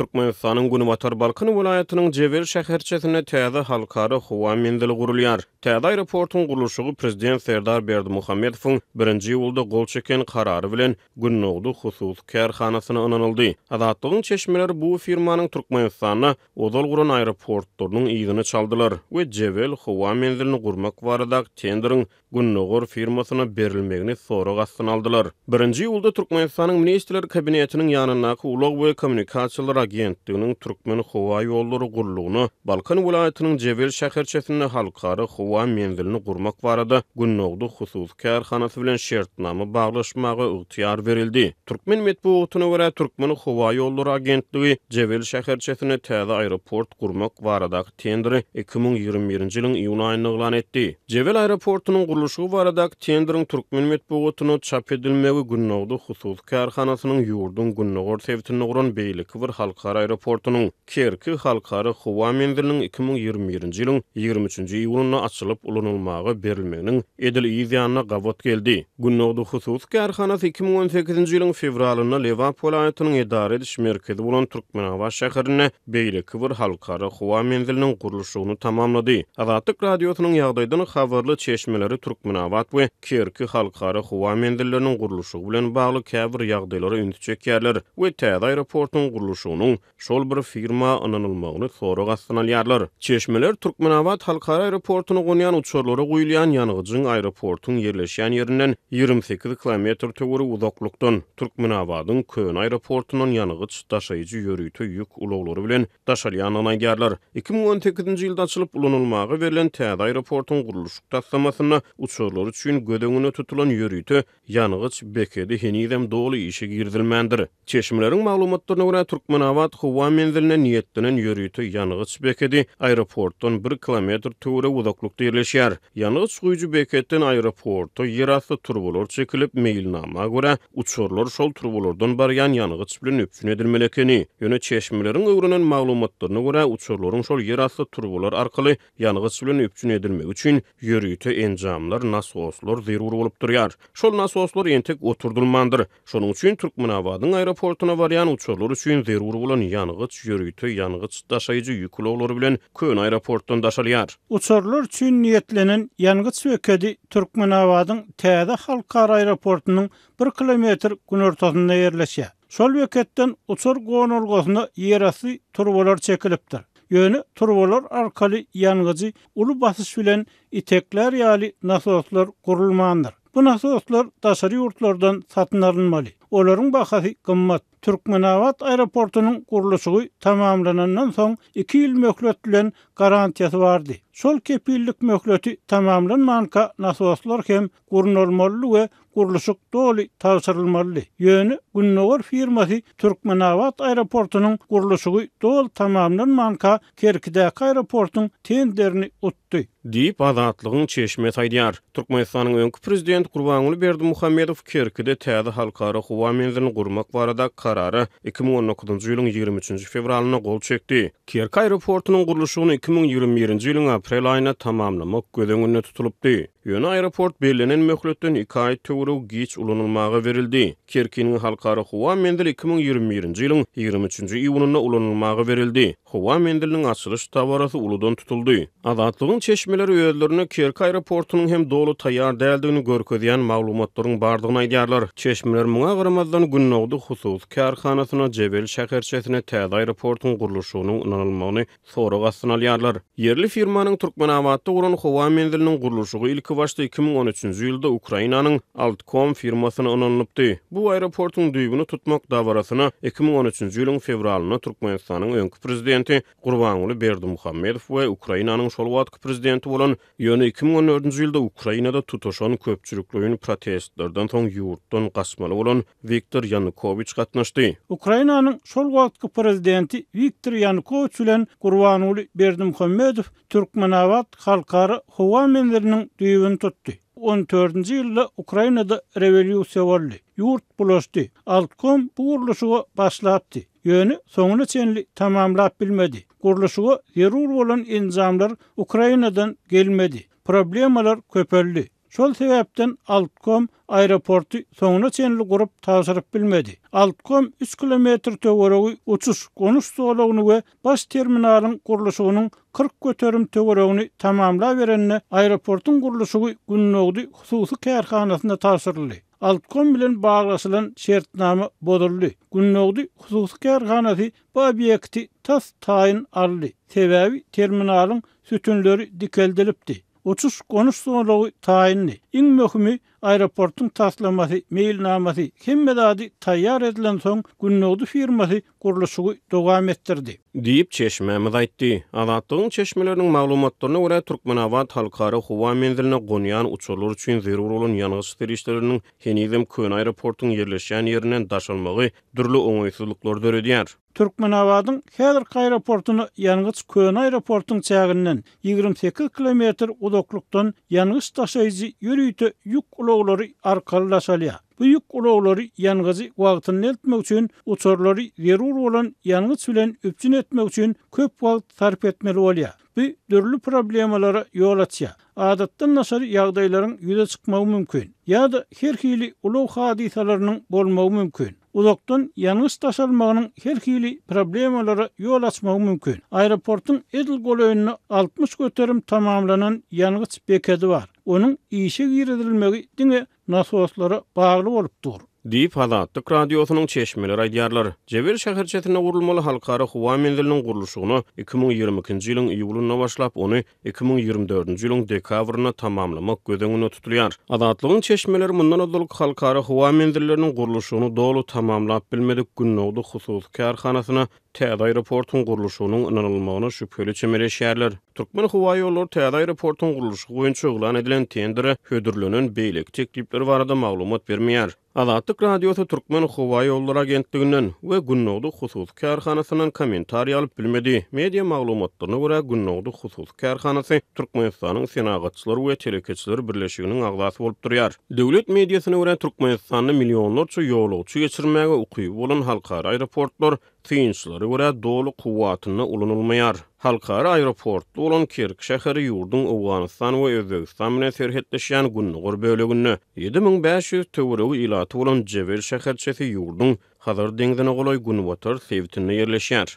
Türkmenistanyň Günübatar Balkan welaýatynyň Jebel şäherçesinde täze halkara howa mendili gurulýar. Täze aeroportuň gurulşygy prezident Serdar Berdimuhammedowyň 1-nji ýylda gol çeken karary bilen Günnogdy hususy kärhanasyna ynanyldy. Azatlygyň çeşmeleri bu firmanyň Türkmenistana ozal guran aeroportlarynyň ýygyny çaldylar we Jebel howa mendilini gurmak barada tenderiň Günnogor firmasyna berilmegini sorak astyna aldylar. 1-nji ýylda Türkmenistanyň ministrler kabinetiniň ýanynaky ulaq we kommunikasiýalar agentliginiň Türkmen howa ýollary gurulugyny Balkan welaýatynyň Jebel şäherçesinde halkara howa mendilini gurmak barada Günnogdy hususy kärhanasy bilen şertnama baglaşmagy ygtyýar berildi. Türkmen medeniýetyne görä Türkmen howa ýollary agentligi Jebel şäherçesinde täze aeroport gurmak baradaky tenderi 2021-nji ýylyň iýun aýyna elan etdi. Jebel aeroportunyň gurulşy baradaky tenderiň Türkmen medeniýetyne çap edilmegi Günnogdy hususy kärhanasynyň ýurdun Günnogor sewtini guran beýleki bir halkara aeroportunyň Kerki halkara howa mendiliniň 2021-nji ýylyň 23-nji iýulyna açylyp ulanylmagy berilmeginiň edil ýyzyanyna gawat geldi. Günnogdy hususy kärhanasy 2018-nji ýylyň fevralyna Lewap welaýatynyň idare ediş merkezi bolan Türkmenabat şäherine beýleki bir halkara howa mendiliniň gurulşyny tamamlady. Azatlyk radiosynyň ýagdaýdan habarly çeşmeleri Türkmenabat we Kerki halkara howa mendilleriniň gurulşy bilen bagly käbir ýagdaýlary üns çekýärler we täze aeroportunyň gurulşynyň şol bir firma ananylmagyny sorak astyna alýarlar. Çeşmeler Türkmenabat halkara aeroportuny gonýan uçurlary goýulan ýanygyjyň aeroportuň yerleşýän ýerinden 28 kilometr töwere uzaklykdan Türkmenabatyň Kön aeroportunyň ýanygyç daşaýjy ýörüýte ýük ulaglary bilen daşalýanyny aýdýarlar. 2018-nji ýylda açylyp ulanylmagy berilen täze aeroportuň gurulşy taslamasyna uçurlar üçin gödeňine tutulan ýörüýte ýanygyç bekedi henizem doly işe girdilmendir. Çeşmeleriň maglumatlaryna görä Türkmenabat howa menziline niýetlenen ýörüýte ýanygyç bekedi aeroportdan 1 kilometr töwere uzaklykda ýerleşýär. Ýanygyç goýucu beketden aeroporta ýerasty turbalar çekilip meýilnama görä uçurlar şol turbalardan barýan ýanygyç bilen öpsün edilmelekeni. Ýöne çeşmeleriň öwrenen maglumatlaryna görä uçurlaryň şol ýerasty turbalar arkaly ýanygyç bilen öpsün edilmegi üçin ýörüýte enjamlar, nasoslar zerur bolup durýar. Şol nasoslar entek oturdulmandyr. Şonuň üçin Türkmenabatyň aeroportuna barýan uçurlar üçin zerur bolan ýanygyç ýörüýte ýanygyç daşaýjy ýük ulaglary bilen Kön aeroportdan daşalýar. Uçurlar üçin niýetlenen ýanygyç bekedi Türkmenabatyň täze halkara aeroportunyň 1 kilometr günortasynda ýerleşýär. Şol beketden uçur gonulgasyna ýerasty turbalar çekilipdir. Ýöne turbalar arkaly ýanygyjy uly basyş bilen itekler ýaly nasoslar gurulmandyr. Bu nasoslar daşary ýurtlardan satyn alynmaly. Olaryň bahasy gymmat. Türkmenabat aeroportunyň gurulşy tamamlanandan soň 2 ýyl möhlet bilen garantiýasy bardy. Şol kepillik möhleti tamamlanmanka nasoslar hem gurulmaly we gurulşy doly tawsyrylmaly. Ýöne Günnogor firmasy Türkmenabat aeroportunyň gurulşy doly tamamlanmanka Kerkidäki aeroportuň tenderini utdy. Diýip Azatlygyň çeşmesi aýdýar. Türkmenistanyň öňkü prezident Gurbanuly Berdimuhammedow Kerkide täze halkara howa menzilini gurmak barada karary 2019-njy ýylyň 23-nji fevralyna gol çekdi. Kerki aeroportunyň gurulşyny 2021-nji ýylyň aprel aýyna tamamlamak gödeňine tutulupdy. Ýöne aeroport belenen möhletden 2 aý töwere giç ulanylmagy berildi. Kerkiniň halkara howa mendili 2021-nji ýylyň 23-nji iýulyna ulanylmagy berildi. Howa mendiliniň açylyş tabarasy uludan tutuldy. Azatlygyň çeşmeleri öýlerini Kerki aeroportunyň hem dolu taýýar däldigini görkezýän maglumatlaryň bardygyny aýdýarlar. Çeşmeler muňa garamazdan Günnogdy hususy kärhanasyna Jebel şäherçesine täze aeroportuň gurulşynyň ynanylmagyny sorak astyna alýarlar. Yerli firmanyň Türkmenabatda guran howa mendiliniň gurulşy ilki başda 2013-nji ýylda Ukrainanyň Altkom firmasyna ynanylypdy. Bu aeroportuň düýbüni tutmak dabarasyna 2013-nji ýylyň fevralyna Türkmenistanyň öňkü prezidenti Gurbanuly Berdimuhammedow we Ukrainanyň şol wagtky prezidenti bolan ýöne 2014-nji ýylda Ukrainada tutuşan köpçülikliň protestlerden soň ýurtdan gaçmaly bolan Viktor Yanukovych gatnaşdy. Ukrainanyň şol wagtky prezidenti Viktor Yanukovych bilen Gurbanuly Berdimuhammedow Türkmenabat halkara howa mendiliniň düýbüni tutdy. 14-nji ýylda Ukrainada rewolýusiýa boldy. Ýurt bulaşdy. Altkom bu gurulşy başlapdy. Ýöne soňuna çenli tamamlap bilmedi. Gurulşyga zerur bolan enjamlar Ukrainadan gelmedi. Problemalar köpeldi. Şol sebäpden Altkom aeroportu soňuna çenli gurup taşyryp bilmedi. Altkom 3 kilometr töweregi uçuş gonuş solagyny we baş terminalyň gurulşynyň 40 göterim töweregini tamamla berenne aeroportun gurulşy günnägdi hususy kärhanasyna taşyryldy. Altkom bilen baglaşylan şertnama bozuldy. Günnägdi hususy kärhanasy bu obyekti tas taýyn aldy. Sebäbi terminalyň sütünleri dikeldilipdi. Uçuş gonuş sonragy taýinli. Iň möhimi aeroportun taslamasy, mailnamasy hemmedadi taýýar edilen soň günnägdi firmasy gurulşyny dowam etdirdi. Diýip çeşmemiz aýtdy. Azatlygyň çeşmeleriniň maglumatlaryna görä Türkmenabad halkara howa menziline gonýan uçurlar üçin zerur bolan ýanygyç serişleriniň henizem Kön aeroportunyň yerleşýän ýerinden daşalmagy dürli oňaýsızlyklar döredýär. Türkmenabadyň häzirki aeroportuny ýanygyç Kön aeroportunyň çäginden 28 kilometr uzaklykdan ýanygyç taşyjy ýürüýte ýük ulaglary arkalylaşalýar. Bu ýük ulaglary ýanygyçy wagtyny eltmek üçin uçurlary zerur bolan ýanygyç bilen öpçün etmek üçin köp wagt sarf etmeli bolýar. Bu dürli problemalara ýol açýar. Adatdan naşary ýagdaýlaryň ýüze çykmagy mümkin. Ýa-da her hili ulag hadisalarynyň bolmagy mümkin. Uzakdan ýanygyç taşalmagynyň her hili problemalara ýol açmagy mümkin. Aeroportun edil goleýyny 60 göterim tamamlanan ýanygyç bekedi bar. Onuň işe giridilmegi diňe nasoslara bagly bolupdyr. Diýip Azatlyk radiosynyň çeşmeleri aýdýarlar. Jebel şäherçesine gurulmaly halkara howa menziliniň gurulşygyny 2022-nji ýylyň iýulynda başlap, ony 2024-nji ýylyň dekabryna tamamlamak gözeňinde tutulýar. Azatlygyň çeşmeleri mundan öňki halkara howa menzilleriniň gurulşygyny dolu tamamlap bilmedik günnägdi hususy kärhanasyna Täze aeroportun gurulşynyň ynanylmagyna şüpheli çemeleşýärler. Türkmen howa ýolları Täze aeroportun gurulşy boýunça uglan edilen tendere hödürlenen beýlek teklipleri barada maglumat bermeýär. Azatlyk radiosy Türkmen howa ýolları agentliginden we günnägdi hususy kärhanasynyň kommentariýa alyp bilmedi. Media maglumatlaryna görä günnägdi hususy kärhanasy Türkmenistanyň senagatçylar we telekeçiler birleşiginiň agzasy bolup durýar. Döwlet mediasyna görä Türkmenistanyň milyonlarça ýolagçy geçirmäge ukyby bolan halkara aeroportlar Fiinçlary görä dolu kuwatyna ulanylmaýar. Halkara aeroportda olan Kerk şäheri ýurdun Awganistan we Özbegistan bilen serhetleşýän günnäger bölegini 7500 töweregi ilaty bolan Jebel şäherçesi ýurdun Hazar deňzine golay Günwatar sewtinde ýerleşýär.